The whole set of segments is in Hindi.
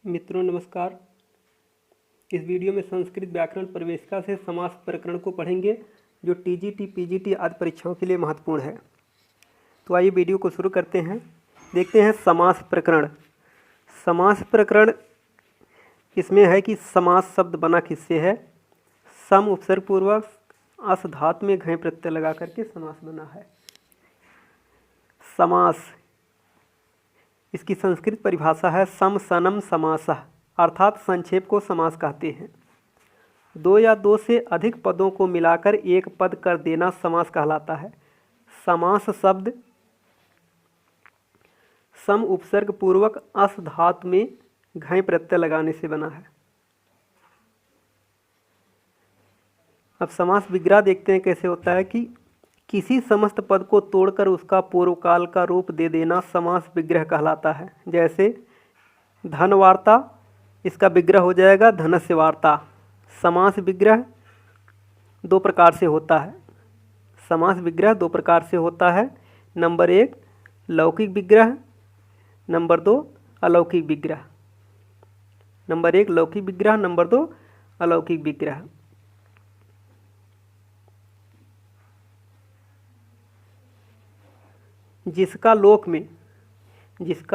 मित्रों नमस्कार। इस वीडियो में संस्कृत व्याकरण प्रवेशिका से समास प्रकरण को पढ़ेंगे जो टीजीटी, पीजीटी आदि परीक्षाओं के लिए महत्वपूर्ण है। तो आइए वीडियो को शुरू करते हैं। देखते हैं समास प्रकरण। समास प्रकरण इसमें है कि समास शब्द बना किससे है। सम उपसर्ग पूर्वक अस धातु में घय प्रत्यय लगा करके समास बना है। समास इसकी संस्कृत परिभाषा है सम सनम समासः, अर्थात संक्षेप को समास कहते हैं। दो या दो से अधिक पदों को मिलाकर एक पद कर देना समास कहलाता है। समास शब्द सम उपसर्ग पूर्वक अस धातु में घय प्रत्यय लगाने से बना है। अब समास विग्रह देखते हैं कैसे होता है कि किसी समस्त पद को तोड़कर उसका पूर्व काल का रूप दे देना समास विग्रह कहलाता है। जैसे धनवार्ता, इसका विग्रह हो जाएगा धनस्य वार्ता। समास विग्रह दो प्रकार से होता है। समास विग्रह दो प्रकार से होता है। नंबर एक लौकिक विग्रह, नंबर दो अलौकिक विग्रह। नंबर एक लौकिक विग्रह, नंबर दो अलौकिक विग्रह। जिसका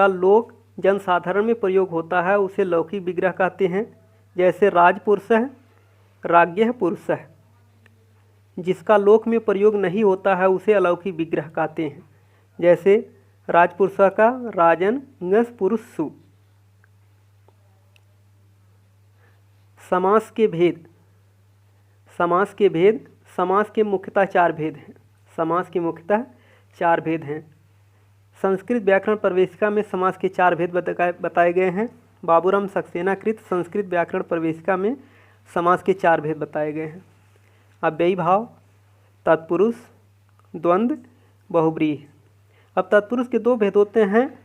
लोक जनसाधारण में प्रयोग होता है उसे लौकिक विग्रह कहते हैं। जैसे राजपुरुषः राज्ञः पुरुषः। जिसका लोक में प्रयोग नहीं होता है उसे अलौकिक विग्रह कहते हैं। जैसे राजपुरुषः का राजन ङस पुरुषसु। समास के भेद समास के मुख्यतः चार भेद हैं। समास के मुख्यतः चार भेद हैं। संस्कृत व्याकरण प्रवेशिका में समास के चार भेद बताए गए हैं। बाबूराम सक्सेना कृत संस्कृत व्याकरण प्रवेशिका में समास के चार भेद बताए गए हैं। अव्ययी भाव, तत्पुरुष, द्वंद्व, बहुव्रीहि। अब तत्पुरुष के दो भेद होते हैं,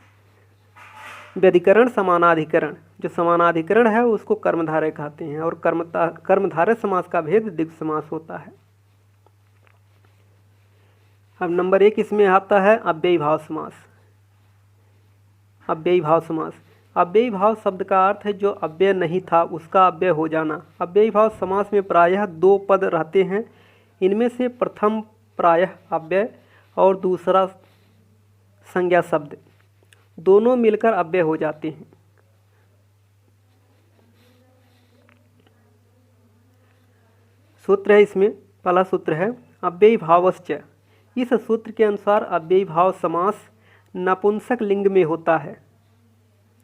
व्यधिकरण, समानाधिकरण। जो समानाधिकरण है उसको कर्मधारय कहते हैं और कर्मधारय समास का भेद द्विगु समास होता है। अब नंबर एक इसमें आता है अव्ययी भाव समास। अव्ययी भाव समास, अव्ययी भाव शब्द का अर्थ है जो अव्यय नहीं था उसका अव्यय हो जाना। अव्ययी भाव समास में प्रायः दो पद रहते हैं। इनमें से प्रथम प्रायः अव्यय और दूसरा संज्ञा शब्द, दोनों मिलकर अव्यय हो जाते हैं। सूत्र है इसमें, पहला सूत्र है अव्ययी भावश्च। इस सूत्र के अनुसार अव्ययी भाव समास नपुंसक लिंग में होता है।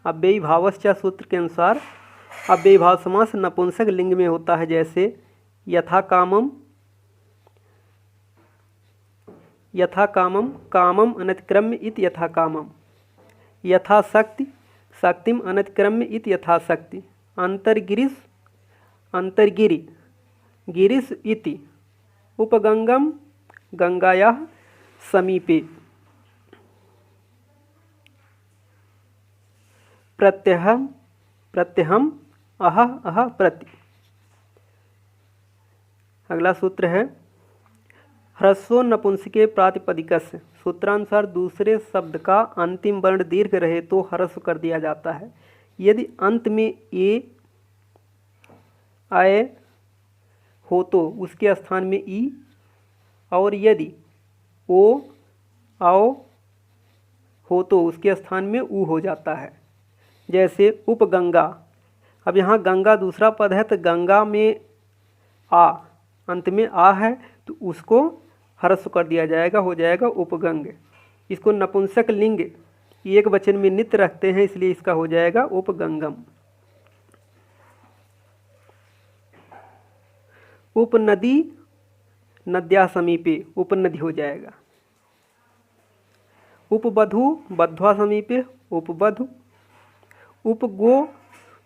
अव्ययी भावश्च सूत्र के अनुसार अव्ययी भाव समास नपुंसक लिंग में होता है। जैसे यथा कामम कामम अनतिक्रम्य इति यथा कामम। यथा शक्ति शक्तिम अनतिक्रम्य इति यथा शक्ति। अंतर्गिरि गिरिश इति उपगंगम गंगायाः समीपे। प्रत्यहम अह प्रति। अगला सूत्र है ह्रस्वो नपुंसके प्रातिपदिकस्य। सूत्रानुसार दूसरे शब्द का अंतिम वर्ण दीर्घ रहे तो ह्रस्व कर दिया जाता है। यदि अंत में ए आए हो तो उसके स्थान में ई, और यदि ओ आओ हो तो उसके स्थान में ऊ हो जाता है। जैसे उपगंगा, अब यहाँ गंगा दूसरा पद है तो गंगा में आ, अंत में आ है तो उसको ह्रस्व कर दिया जाएगा, हो जाएगा उपगंग। इसको नपुंसक लिंग एक वचन में नित्य रखते हैं इसलिए इसका हो जाएगा उपगंगम। उपनदी नद्या समीपे, उपनदी हो जाएगा। उपबधु बध्वा समीपे, उपबधु। उपगो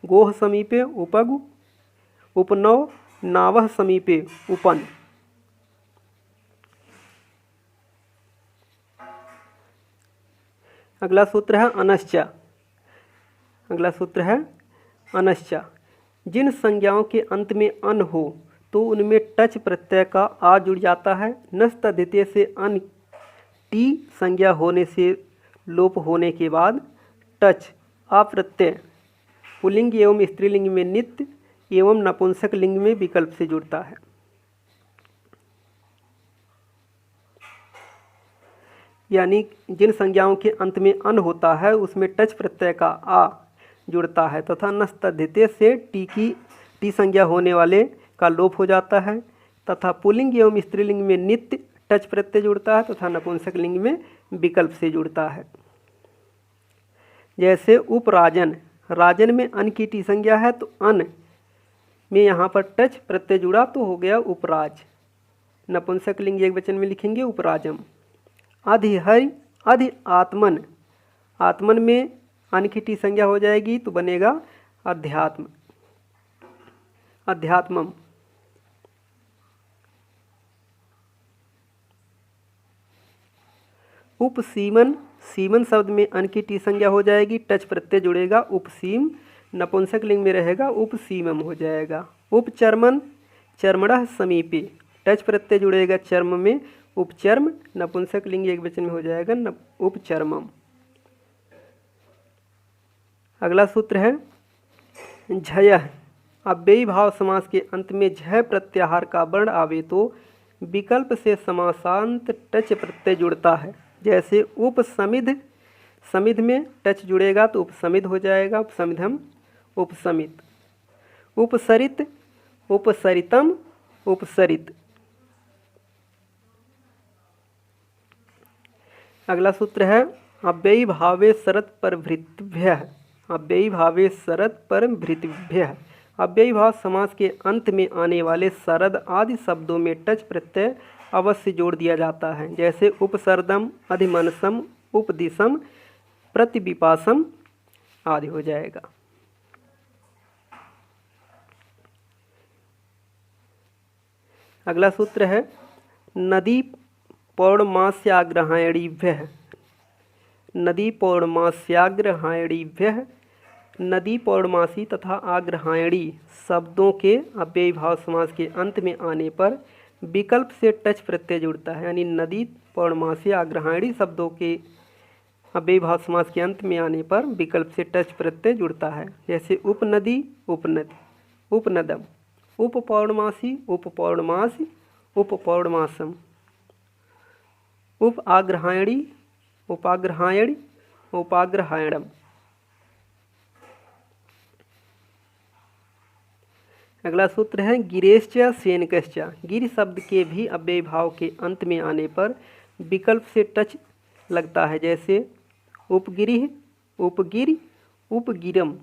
गोह समीपे, उपगु। उपनव नावह समीपे, उपन। अगला सूत्र है अनश्चा। अगला सूत्र है अनश्चा। जिन संज्ञाओं के अंत में अन हो तो उनमें टच प्रत्यय का आ जुड़ जाता है। नस्त द्वितीय से अन टी संज्ञा होने से लोप होने के बाद टच अप्रत्यय पुल्लिंग एवं स्त्रीलिंग में नित्य एवं नपुंसक लिंग में विकल्प से जुड़ता है। यानी जिन संज्ञाओं के अंत में अन होता है उसमें टच प्रत्यय का आ जुड़ता है तथा नस्तद्धिते से टी संज्ञा होने वाले का लोप हो जाता है तथा पुल्लिंग एवं स्त्रीलिंग में नित्य टच प्रत्यय जुड़ता है तथा नपुंसक लिंग में विकल्प से जुड़ता है। जैसे उपराजन, राजन में अन की टी संज्ञा है तो अन में यहाँ पर टच प्रत्यय जुड़ा तो हो गया उपराज। नपुंसक लिंग एक वचन में लिखेंगे उपराजम। अधिहरि अधि आत्मन, आत्मन में अन की टी संज्ञा हो जाएगी तो बनेगा अध्यात्म अध्यात्मम। उपसीमन, सीमन शब्द में अन की टी संज्ञा हो जाएगी, टच प्रत्यय जुड़ेगा उपसीम, नपुंसक लिंग में रहेगा उपसीमम हो जाएगा। उपचर्मन, चर्मणः समीपे, टच प्रत्यय जुड़ेगा चर्म में उपचर्म, नपुंसक लिंग एक वचन में हो जाएगा उपचर्मम। अगला सूत्र है झयः। अव्ययी भाव समास के अंत में झय प्रत्याहार का वर्ण आवे तो विकल्प से समासांत टच प्रत्यय जुड़ता है। जैसे उपसमिध, समिध में टच जुड़ेगा तो उपसमिध हो जाएगा उपसमिधम उपसमित। उपसरित, उपसरितम उपसरित। अगला सूत्र है अव्ययी भावे शरत परभृतिभ्यः। अव्ययी भावे शरत परभृतिभ्यः। अव्ययी भाव समास के अंत में आने वाले शरद आदि शब्दों में टच प्रत्यय अवश्य जोड़ दिया जाता है। जैसे उपसरदम, अधिमनसम, उपदिशम, प्रतिविपासम आदि हो जाएगा। अगला सूत्र है नदी पौर्णमास्याग्रहायणीभ्यः। नदी पौर्णमास्याग्रहायणीभ्यः। नदी पौर्णमासी तथा आग्रहायणी शब्दों के अव्ययी भाव समास के अंत में आने पर विकल्प से टच प्रत्यय जुड़ता है। यानी नदी पौर्णमासी आग्रहायणी शब्दों के अव्ययी भाव समास के अंत में आने पर विकल्प से टच प्रत्यय जुड़ता है। जैसे उपनदी, उपनद, उपनदम, उपपौर्णमासी, उपपौर्णमासी, उपपौर्णमासम, उप आग्रहायणी, उपाग्रहायणी, उपाग्रहायणम। अगला सूत्र है गिरेश्च सेनकश्च। गिर शब्द के भी अव्ययी भाव के अंत में आने पर विकल्प से टच लगता है। जैसे उपगिरिह, उपगिरि, उपगिरम,